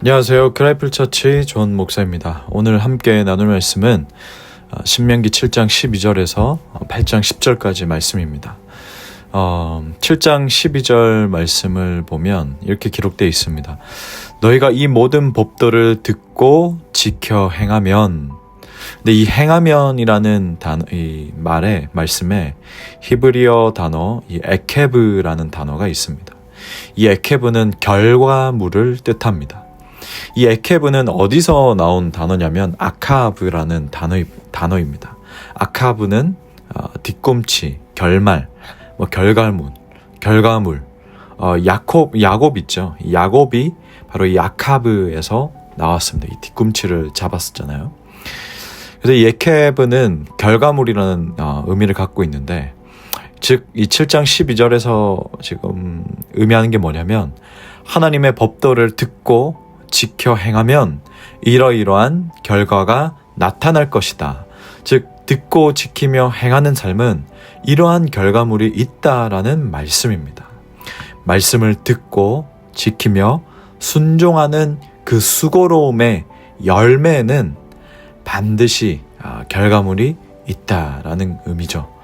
안녕하세요. 크라이플 처치 존 목사입니다. 오늘 함께 나눌 말씀은 신명기 7장 12절에서 8장 10절까지 말씀입니다. 7장 12절 말씀을 보면 이렇게 기록되어 있습니다. 너희가 이 모든 법도를 듣고 지켜 행하면, 근데 이 행하면이라는 단어, 이 말씀에 히브리어 단어, 이 에케브라는 단어가 있습니다. 이 에케브는 결과물을 뜻합니다. 이 에케브는 어디서 나온 단어냐면 아카브라는 단어입니다. 아카브는 뒤꿈치, 결말, 결과물. 야곱 있죠. 야곱이 바로 이 아카브에서 나왔습니다. 이 뒤꿈치를 잡았었잖아요. 그래서 이 에케브는 결과물이라는 의미를 갖고 있는데, 즉 이 7장 12절에서 지금 의미하는 게 뭐냐면, 하나님의 법도를 듣고 지켜 행하면 이러이러한 결과가 나타날 것이다. 즉 듣고 지키며 행하는 삶은 이러한 결과물이 있다라는 말씀입니다. 말씀을 듣고 지키며 순종하는 그 수고로움의 열매는 반드시 결과물이 있다라는 의미죠.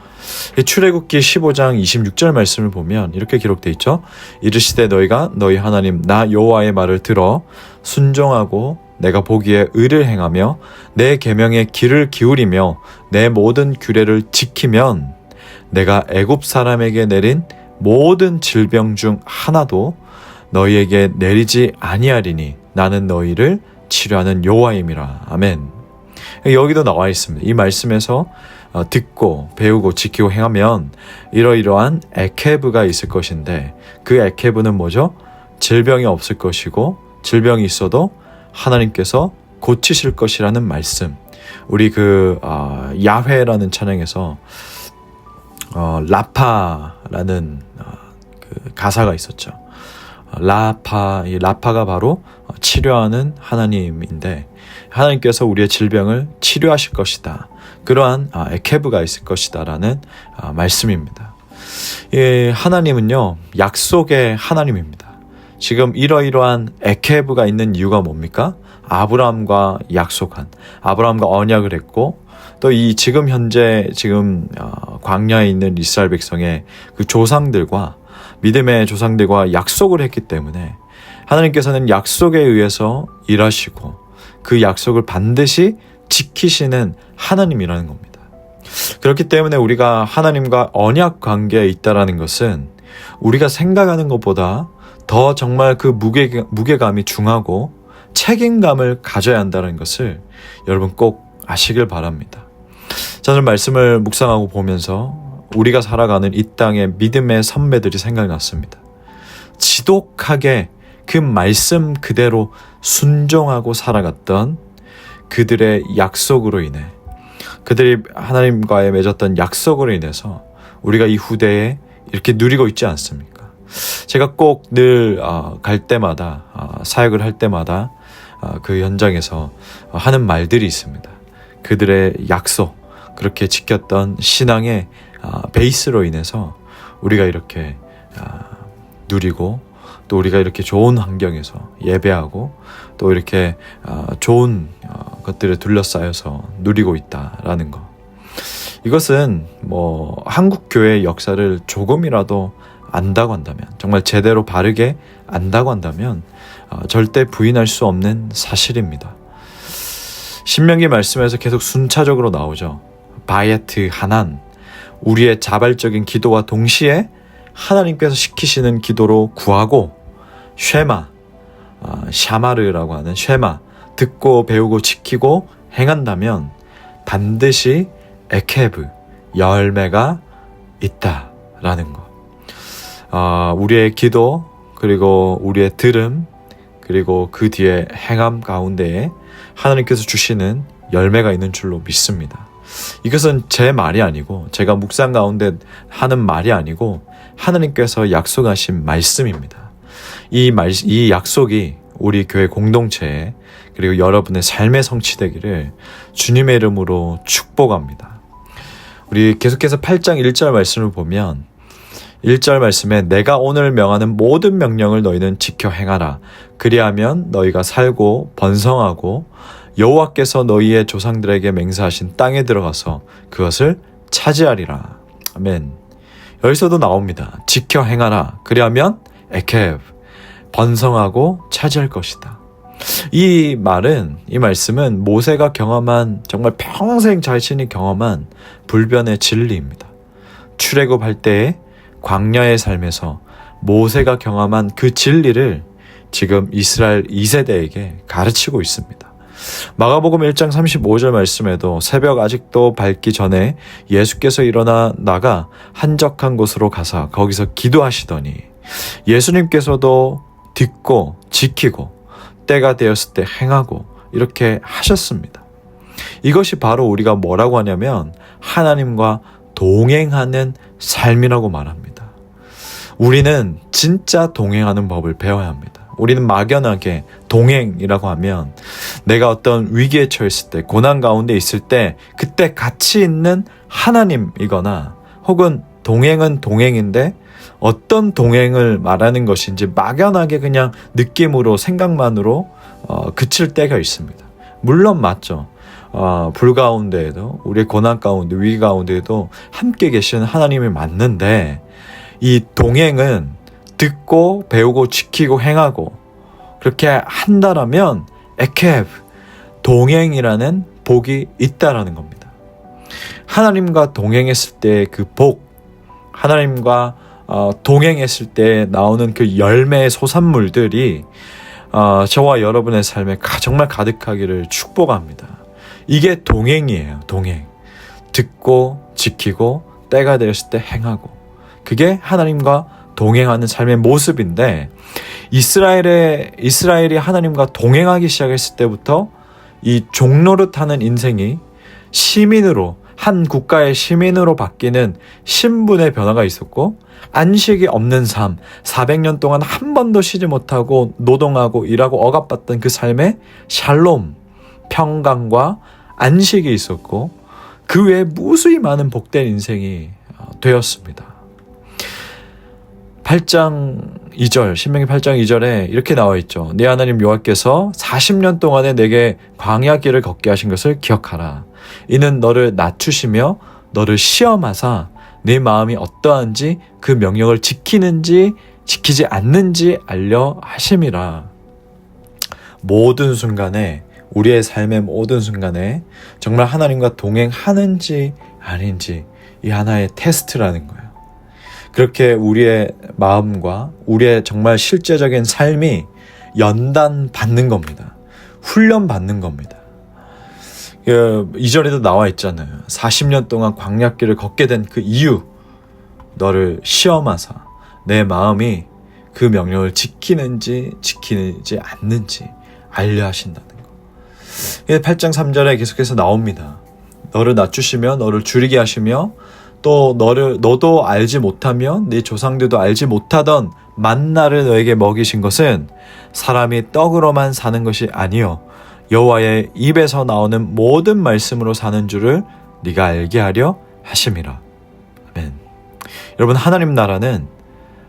출애굽기 15장 26절 말씀을 보면 이렇게 기록되어 있죠. 이르시되 너희가 너희 하나님 나 여호와의 말을 들어 순종하고 내가 보기에 의를 행하며 내 계명에 귀를 기울이며 내 모든 규례를 지키면 내가 애굽 사람에게 내린 모든 질병 중 하나도 너희에게 내리지 아니하리니 나는 너희를 치료하는 여호와임이라. 아멘. 여기도 나와 있습니다. 이 말씀에서 듣고 배우고 지키고 행하면 이러이러한 에케브가 있을 것인데, 그 에케브는 뭐죠? 질병이 없을 것이고 질병이 있어도 하나님께서 고치실 것이라는 말씀. 우리 야훼라는 찬양에서 라파라는 그 가사가 있었죠. 이 라파가 바로 치료하는 하나님인데, 하나님께서 우리의 질병을 치료하실 것이다. 그러한 에케브가 있을 것이다 라는 말씀입니다. 하나님은요, 약속의 하나님입니다. 지금 이러이러한 에케브가 있는 이유가 뭡니까? 아브라함과 언약을 했고, 또 지금 현재 광야에 있는 이스라엘 백성의 그 조상들과 믿음의 조상들과 약속을 했기 때문에 하나님께서는 약속에 의해서 일하시고 그 약속을 반드시 지키시는 하나님이라는 겁니다. 그렇기 때문에 우리가 하나님과 언약 관계에 있다라는 것은 우리가 생각하는 것보다 더 정말 그 무게감이 중하고 책임감을 가져야 한다는 것을 여러분 꼭 아시길 바랍니다. 저는 말씀을 묵상하고 보면서 우리가 살아가는 이 땅의 믿음의 선배들이 생각났습니다. 지독하게 그 말씀 그대로 순종하고 살아갔던 그들의 약속으로 인해, 그들이 하나님과의 맺었던 약속으로 인해서 우리가 이 후대에 이렇게 누리고 있지 않습니까? 제가 꼭 늘 갈 때마다 사역을 할 때마다 그 현장에서 하는 말들이 있습니다. 그들의 약속, 그렇게 지켰던 신앙의 베이스로 인해서 우리가 이렇게 누리고, 또 우리가 이렇게 좋은 환경에서 예배하고 또 이렇게 좋은 것들에 둘러싸여서 누리고 있다라는 것. 이것은 한국 교회의 역사를 조금이라도 안다고 한다면, 정말 제대로 바르게 안다고 한다면 절대 부인할 수 없는 사실입니다. 신명기 말씀에서 계속 순차적으로 나오죠. 바예트 하난, 우리의 자발적인 기도와 동시에 하나님께서 시키시는 기도로 구하고, 샤마르라고 하는 듣고 배우고 지키고 행한다면 반드시 에케브, 열매가 있다라는 것. 우리의 기도, 그리고 우리의 들음, 그리고 그 뒤에 행함 가운데에 하나님께서 주시는 열매가 있는 줄로 믿습니다. 이것은 제 말이 아니고, 제가 묵상 가운데 하는 말이 아니고 하나님께서 약속하신 말씀입니다. 이 약속이 우리 교회 공동체에, 그리고 여러분의 삶에 성취되기를 주님의 이름으로 축복합니다. 우리 계속해서 8장 1절 말씀을 보면 1절 말씀에 내가 오늘 명하는 모든 명령을 너희는 지켜 행하라. 그리하면 너희가 살고 번성하고 여호와께서 너희의 조상들에게 맹세하신 땅에 들어가서 그것을 차지하리라. 아멘. 여기서도 나옵니다. 지켜 행하라. 그리하면 에케브 번성하고 차지할 것이다. 이 말씀은 모세가 경험한, 정말 평생 자신이 경험한 불변의 진리입니다. 출애굽할 때의 광야의 삶에서 모세가 경험한 그 진리를 지금 이스라엘 2세대에게 가르치고 있습니다. 마가복음 1장 35절 말씀에도 새벽 아직도 밝기 전에 예수께서 일어나 나가 한적한 곳으로 가사 거기서 기도하시더니 예수님께서도 듣고 지키고 때가 되었을 때 행하고 이렇게 하셨습니다. 이것이 바로 우리가 뭐라고 하냐면 하나님과 동행하는 삶이라고 말합니다. 우리는 진짜 동행하는 법을 배워야 합니다. 우리는 막연하게 동행이라고 하면 내가 어떤 위기에 처했을 때, 고난 가운데 있을 때 그때 같이 있는 하나님이거나, 혹은 동행은 동행인데 어떤 동행을 말하는 것인지 막연하게 그냥 느낌으로, 생각만으로 그칠 때가 있습니다. 물론 맞죠. 불 가운데에도, 우리의 고난 가운데, 위기 가운데에도 함께 계시는 하나님이 맞는데, 이 동행은 듣고 배우고 지키고 행하고 그렇게 한다라면 에케브, 동행이라는 복이 있다라는 겁니다. 하나님과 동행했을 때 그 복, 하나님과 동행했을 때 나오는 그 열매의 소산물들이 저와 여러분의 삶에 정말 가득하기를 축복합니다. 이게 동행이에요. 동행. 듣고 지키고 때가 되었을 때 행하고, 그게 하나님과 동행하는 삶의 모습인데, 이스라엘이 하나님과 동행하기 시작했을 때부터 이 종노릇하는 인생이 시민으로, 한 국가의 시민으로 바뀌는 신분의 변화가 있었고, 안식이 없는 삶, 400년 동안 한 번도 쉬지 못하고 노동하고 일하고 억압받던 그 삶에 샬롬, 평강과 안식이 있었고, 그 외에 무수히 많은 복된 인생이 되었습니다. 8장 2절, 신명기 8장 2절에 이렇게 나와 있죠. 네 하나님 여호와께서 40년 동안에 내게 광야 길을 걷게 하신 것을 기억하라. 이는 너를 낮추시며 너를 시험하사 네 마음이 어떠한지 그 명령을 지키는지 지키지 않는지 알려 하심이라. 모든 순간에, 우리의 삶의 모든 순간에 정말 하나님과 동행하는지 아닌지, 이 하나의 테스트라는 거예요. 그렇게 우리의 마음과 우리의 정말 실제적인 삶이 연단받는 겁니다. 훈련받는 겁니다. 2절에도 나와 있잖아요. 40년 동안 광야길을 걷게 된 그 이유, 너를 시험하사 내 마음이 그 명령을 지키는지 지키지 않는지 알려 하신다는 거. 8장 3절에 계속해서 나옵니다. 너를 낮추시며 너를 줄이게 하시며 또 너도 알지 못하며 네 조상들도 알지 못하던 만나를 너에게 먹이신 것은 사람이 떡으로만 사는 것이 아니요 여호와의 입에서 나오는 모든 말씀으로 사는 줄을 네가 알게 하려 하심이라. 아멘. 여러분, 하나님 나라는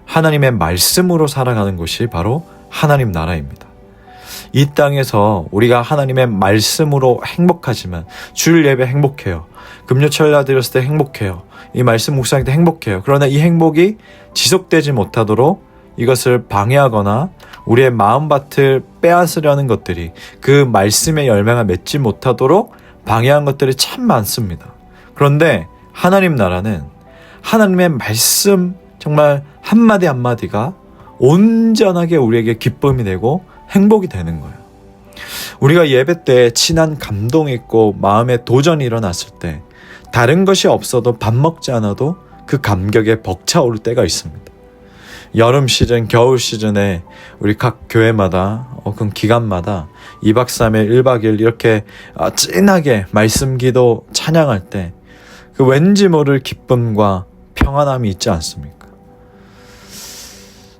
하나님의 말씀으로 살아가는 것이 바로 하나님 나라입니다. 이 땅에서 우리가 하나님의 말씀으로 행복하지만, 주일 예배 행복해요, 금요철야 드렸을 때 행복해요, 이 말씀 묵상할 때 행복해요. 그러나 이 행복이 지속되지 못하도록 이것을 방해하거나 우리의 마음밭을 빼앗으려는 것들이, 그 말씀의 열매가 맺지 못하도록 방해한 것들이 참 많습니다. 그런데 하나님 나라는 하나님의 말씀 정말 한마디 한마디가 온전하게 우리에게 기쁨이 되고 행복이 되는 거예요. 우리가 예배 때 친한 감동이 있고 마음에 도전이 일어났을 때 다른 것이 없어도 밥 먹지 않아도 그 감격에 벅차오를 때가 있습니다. 여름 시즌, 겨울 시즌에 우리 각 교회마다 그 기간마다 2박 3일, 1박 2일 이렇게 찐하게 말씀 기도 찬양할 때 그 왠지 모를 기쁨과 평안함이 있지 않습니까?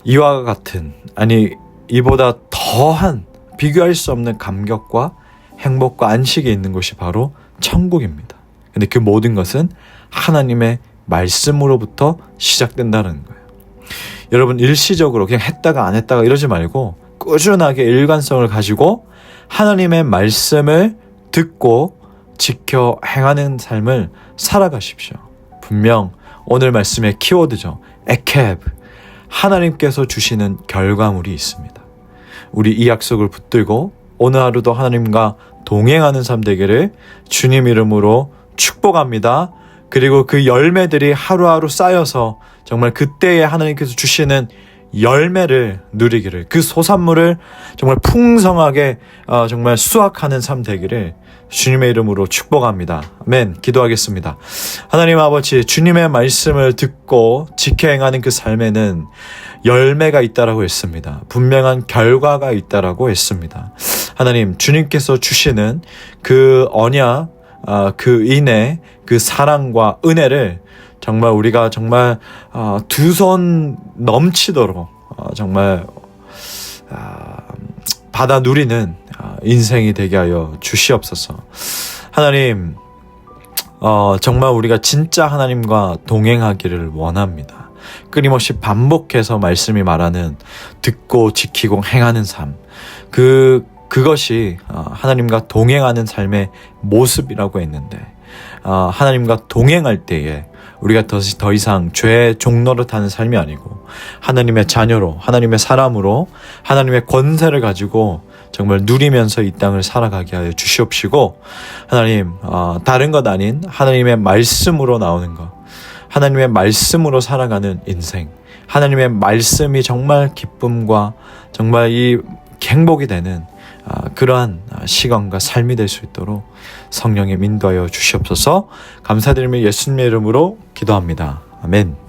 이와 같은, 아니 이보다 더한, 비교할 수 없는 감격과 행복과 안식이 있는 곳이 바로 천국입니다. 근데 그 모든 것은 하나님의 말씀으로부터 시작된다는 거예요. 여러분 일시적으로 그냥 했다가 안 했다가 이러지 말고 꾸준하게 일관성을 가지고 하나님의 말씀을 듣고 지켜 행하는 삶을 살아가십시오. 분명 오늘 말씀의 키워드죠. 에케브, 하나님께서 주시는 결과물이 있습니다. 우리 이 약속을 붙들고 오늘 하루도 하나님과 동행하는 삶 되기를 주님 이름으로 축복합니다. 그리고 그 열매들이 하루하루 쌓여서 정말 그때에 하나님께서 주시는 열매를 누리기를, 그 소산물을 정말 풍성하게 정말 수확하는 삶 되기를 주님의 이름으로 축복합니다. 아멘. 기도하겠습니다. 하나님 아버지, 주님의 말씀을 듣고 지켜 행하는 그 삶에는 열매가 있다라고 했습니다. 분명한 결과가 있다라고 했습니다. 하나님, 주님께서 주시는 그 언약, 그 인애, 그 사랑과 은혜를 정말 우리가 정말 두 손 넘치도록 정말 받아 누리는 인생이 되게 하여 주시옵소서. 하나님, 정말 우리가 진짜 하나님과 동행하기를 원합니다. 끊임없이 반복해서 말씀이 말하는 듣고 지키고 행하는 삶, 그것이 하나님과 동행하는 삶의 모습이라고 했는데, 하나님과 동행할 때에 우리가 더 이상 죄의 종로를 타는 삶이 아니고 하나님의 자녀로, 하나님의 사람으로 하나님의 권세를 가지고 정말 누리면서 이 땅을 살아가게 하여 주시옵시고, 하나님, 다른 것 아닌 하나님의 말씀으로 나오는 것, 하나님의 말씀으로 살아가는 인생, 하나님의 말씀이 정말 기쁨과 정말 이 행복이 되는 그러한 시간과 삶이 될 수 있도록 성령님 인도하여 주시옵소서. 감사드리며 예수님의 이름으로 기도합니다. 아멘.